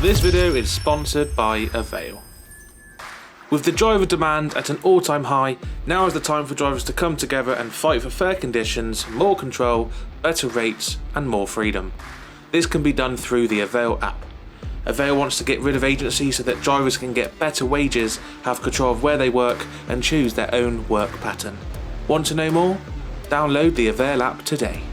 This video is sponsored by Avail. With the driver demand at an all-time high, now is the time for drivers to come together and fight for fair conditions, more control, better rates and more freedom. This can be done through the Avail app. Avail wants to get rid of agency so that drivers can get better wages, have control of where they work and choose their own work pattern. Want to know more? Download the Avail app today.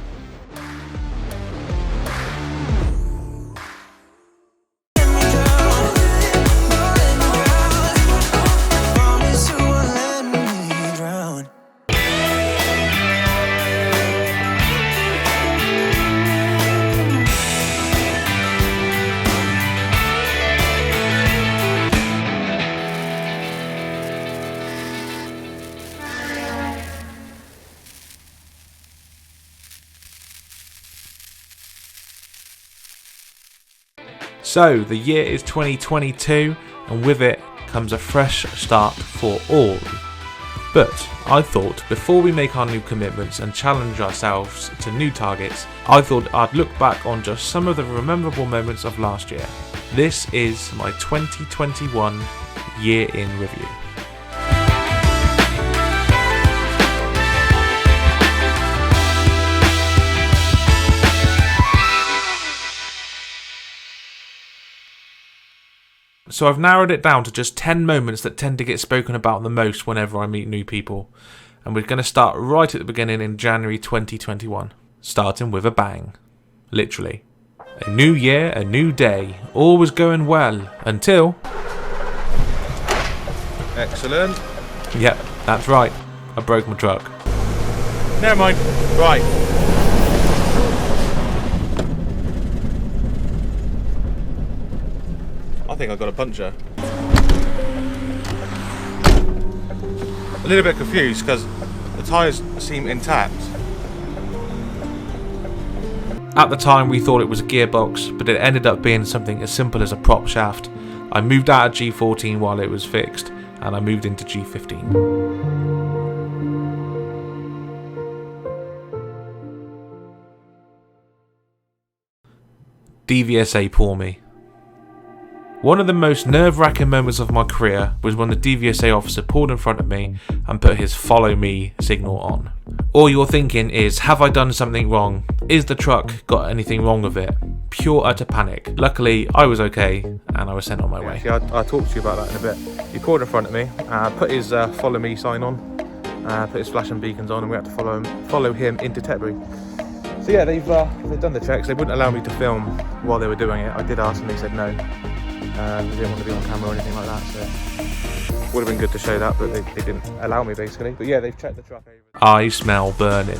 So the year is 2022 and with it comes a fresh start for all. But I thought before we make our new commitments and challenge ourselves to new targets, I thought I'd look back on just some of the rememberable moments of last year. This is my 2021 year in review. So I've narrowed it down to just 10 moments that tend to get spoken about the most whenever I meet new people. And we're going to start right at the beginning in January 2021. Starting with a bang. Literally. A new year, a new day. All was going well until... Excellent. Yep, that's right. I broke my truck. Never mind. Right. I think I got a puncture. A little bit confused because the tyres seem intact. At the time we thought it was a gearbox, but it ended up being something as simple as a prop shaft. I moved out of G14 while it was fixed, and I moved into G15. DVSA pour me. One of the most nerve-wracking moments of my career was when the DVSA officer pulled in front of me and put his follow me signal on. All you're thinking is, have I done something wrong? Is the truck got anything wrong with it? Pure utter panic. Luckily I was okay and I was sent on my way. Yeah, I'll talk to you about that in a bit. He pulled in front of me, put his follow me sign on, put his flashing beacons on, and we had to follow him into Tetbury. So yeah, they've done the checks. They wouldn't allow me to film while they were doing it. I did ask and they said no. They didn't want to be on camera or anything like that, so would have been good to show that, but they didn't allow me basically. But yeah, they've checked the truck over. I smell burning.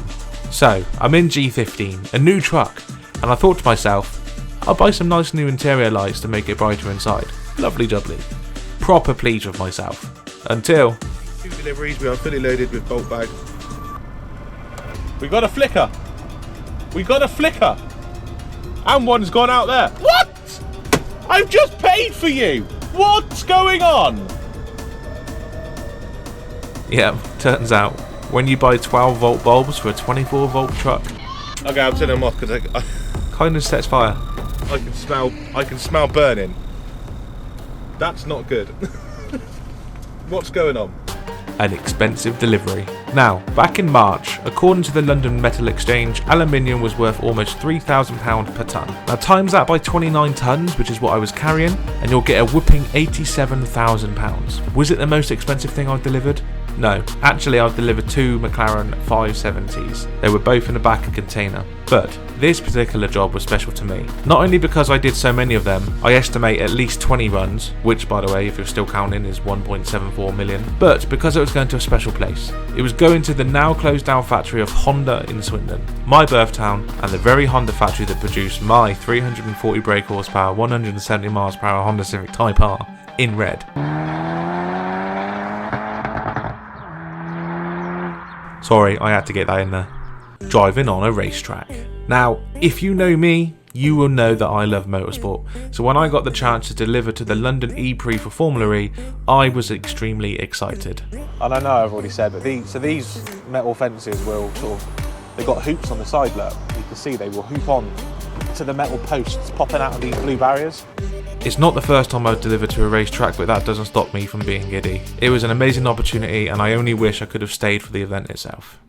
So I'm in G15, a new truck, and I thought to myself, I'll buy some nice new interior lights to make it brighter inside. Lovely jubbly. Proper pleased with myself. Until... 2 deliveries, we are fully loaded with bulk bag. We got a flicker! We got a flicker! And one's gone out there. What?! I've just paid for you! What's going on? Yeah, turns out, when you buy 12 volt bulbs for a 24 volt truck... Okay, I'm turning them off because kind of sets fire. I can smell burning. That's not good. What's going on? An expensive delivery. Now, back in March, according to the London Metal Exchange, aluminium was worth almost £3,000 per tonne. Now times that by 29 tonnes, which is what I was carrying, and you'll get a whopping £87,000. Was it the most expensive thing I've delivered? No, actually I've delivered 2 McLaren 570s. They were both in the back of a container. But this particular job was special to me. Not only because I did so many of them, I estimate at least 20 runs, which by the way, if you're still counting, is 1.74 million, but because it was going to a special place. It was going to the now closed down factory of Honda in Swindon, my birth town, and the very Honda factory that produced my 340 brake horsepower, 170 miles per hour Honda Civic Type R in red. Sorry, I had to get that in there. Driving on a racetrack. Now, if you know me, you will know that I love motorsport. So when I got the chance to deliver to the London E-Prix for Formula E, I was extremely excited. And I know I've already said, but these metal fences will they've got hoops on the side, look. You can see they will hoop on to the metal posts popping out of these blue barriers. It's not the first time I've delivered to a racetrack, but that doesn't stop me from being giddy. It was an amazing opportunity, and I only wish I could have stayed for the event itself.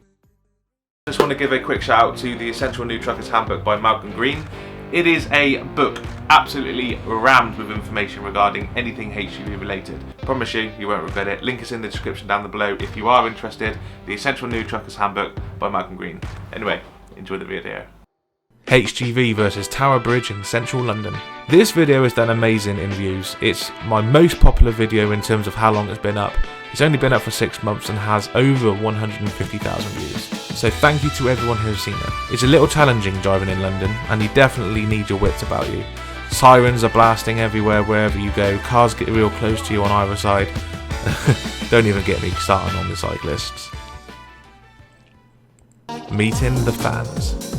I just want to give a quick shout out to the Essential New Truckers Handbook by Malcolm Green. It is a book absolutely rammed with information regarding anything HGV related. Promise you, you won't regret it. Link is in the description down below if you are interested. The Essential New Truckers Handbook by Malcolm Green. Anyway, enjoy the video. HGV versus Tower Bridge in central London. This video has done amazing in views. It's my most popular video in terms of how long it's been up. It's only been up for 6 months and has over 150,000 views. So thank you to everyone who has seen it. It's a little challenging driving in London, and you definitely need your wits about you. Sirens are blasting everywhere wherever you go, cars get real close to you on either side. Don't even get me started on the cyclists. Meeting the fans.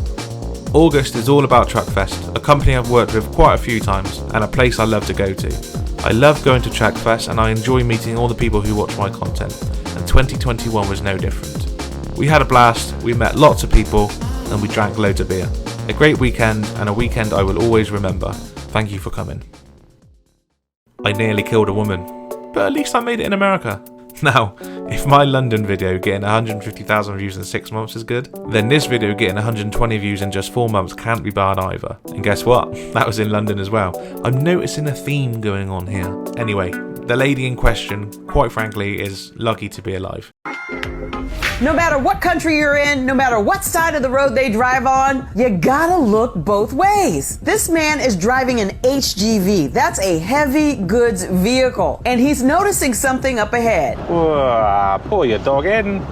August is all about Truckfest, a company I've worked with quite a few times and a place I love to go to. I love going to Truckfest and I enjoy meeting all the people who watch my content, and 2021 was no different. We had a blast, we met lots of people, and we drank loads of beer. A great weekend, and a weekend I will always remember. Thank you for coming. I nearly killed a woman, but at least I made it in America. Now, if my London video getting 150,000 views in 6 months is good, then this video getting 120 views in just 4 months can't be bad either. And guess what? That was in London as well. I'm noticing a theme going on here. Anyway, the lady in question, quite frankly, is lucky to be alive. No matter what country you're in, no matter what side of the road they drive on, you gotta look both ways. This man is driving an HGV. That's a heavy goods vehicle. And he's noticing something up ahead. Pull your dog in.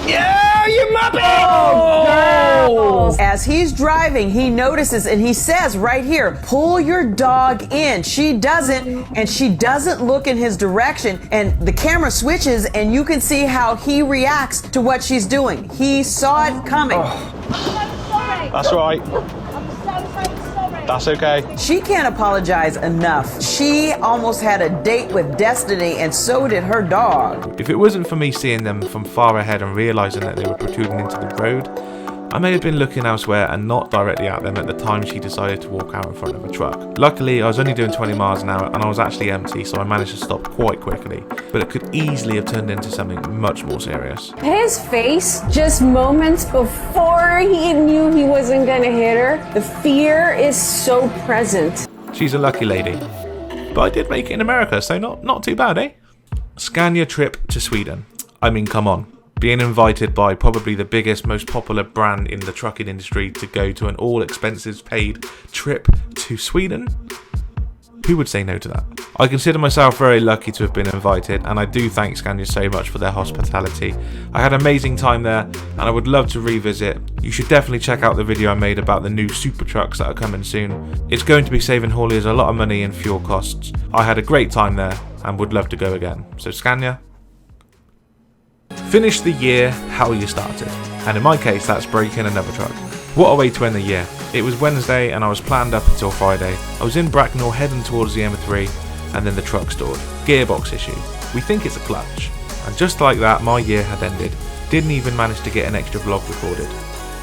Yeah, you muppet! Oh, as he's driving, he notices and he says right here, pull your dog in. She doesn't, and she doesn't look in his direction. And the camera switches and you can see how he reacts to what she's doing. He saw it coming. Oh. That's right. That's okay. She can't apologize enough. She almost had a date with destiny, and so did her dog. If it wasn't for me seeing them from far ahead and realising that they were protruding into the road, I may have been looking elsewhere and not directly at them at the time she decided to walk out in front of a truck. Luckily, I was only doing 20 miles an hour and I was actually empty, so I managed to stop quite quickly. But it could easily have turned into something much more serious. His face, just moments before he knew he wasn't gonna hit her, the fear is so present. She's a lucky lady. But I did make it in America, so not too bad, eh? Scania trip to Sweden. I mean, come on. Being invited by probably the biggest, most popular brand in the trucking industry to go to an all expenses paid trip to Sweden? Who would say no to that? I consider myself very lucky to have been invited, and I do thank Scania so much for their hospitality. I had an amazing time there and I would love to revisit. You should definitely check out the video I made about the new super trucks that are coming soon. It's going to be saving hauliers a lot of money in fuel costs. I had a great time there and would love to go again. So Scania, finish the year how you started, and in my case that's breaking another truck. What a way to end the year. It was Wednesday and I was planned up until Friday. I was in Bracknell heading towards the M3 and then the truck stored. Gearbox issue. We think it's a clutch. And just like that, my year had ended. Didn't even manage to get an extra vlog recorded,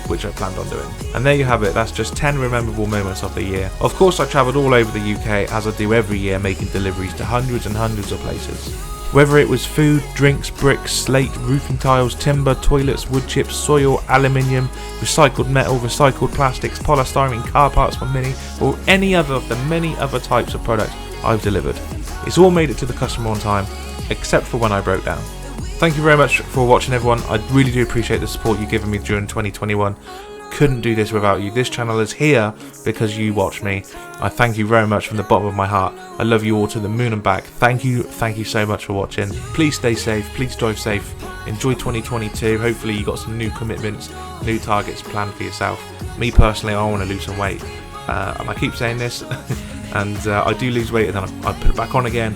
which I planned on doing. And there you have it, that's just 10 rememberable moments of the year. Of course I travelled all over the UK as I do every year, making deliveries to hundreds and hundreds of places. Whether it was food, drinks, bricks, slate, roofing tiles, timber, toilets, wood chips, soil, aluminium, recycled metal, recycled plastics, polystyrene, car parts from Mini, or any other of the many other types of products I've delivered. It's all made it to the customer on time, except for when I broke down. Thank you very much for watching, everyone. I really do appreciate the support you've given me during 2021. Couldn't do this without you. This channel is here because you watch me. I thank you very much from the bottom of my heart. I love you all to the moon and back. Thank you so much for watching. Please stay safe, please drive safe. Enjoy 2022. Hopefully you got some new commitments, new targets planned for yourself. Me personally, I want to lose some weight. And I keep saying this, and I do lose weight and then I put it back on again.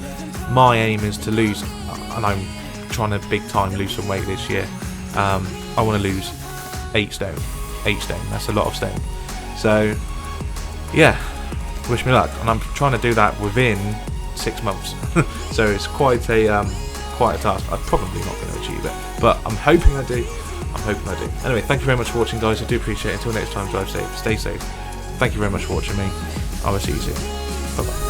My aim is to lose, and I'm trying to big time lose some weight this year. I want to lose 8 stone. 8 stone, that's a lot of stone. So yeah, wish me luck, and I'm trying to do that within 6 months. So it's quite a task. I'm probably not going to achieve it, but I'm hoping I do. Anyway, thank you very much for watching, guys. I do appreciate it. Until next time, drive safe, stay safe, Thank you very much for watching me. I will see you soon. Bye bye.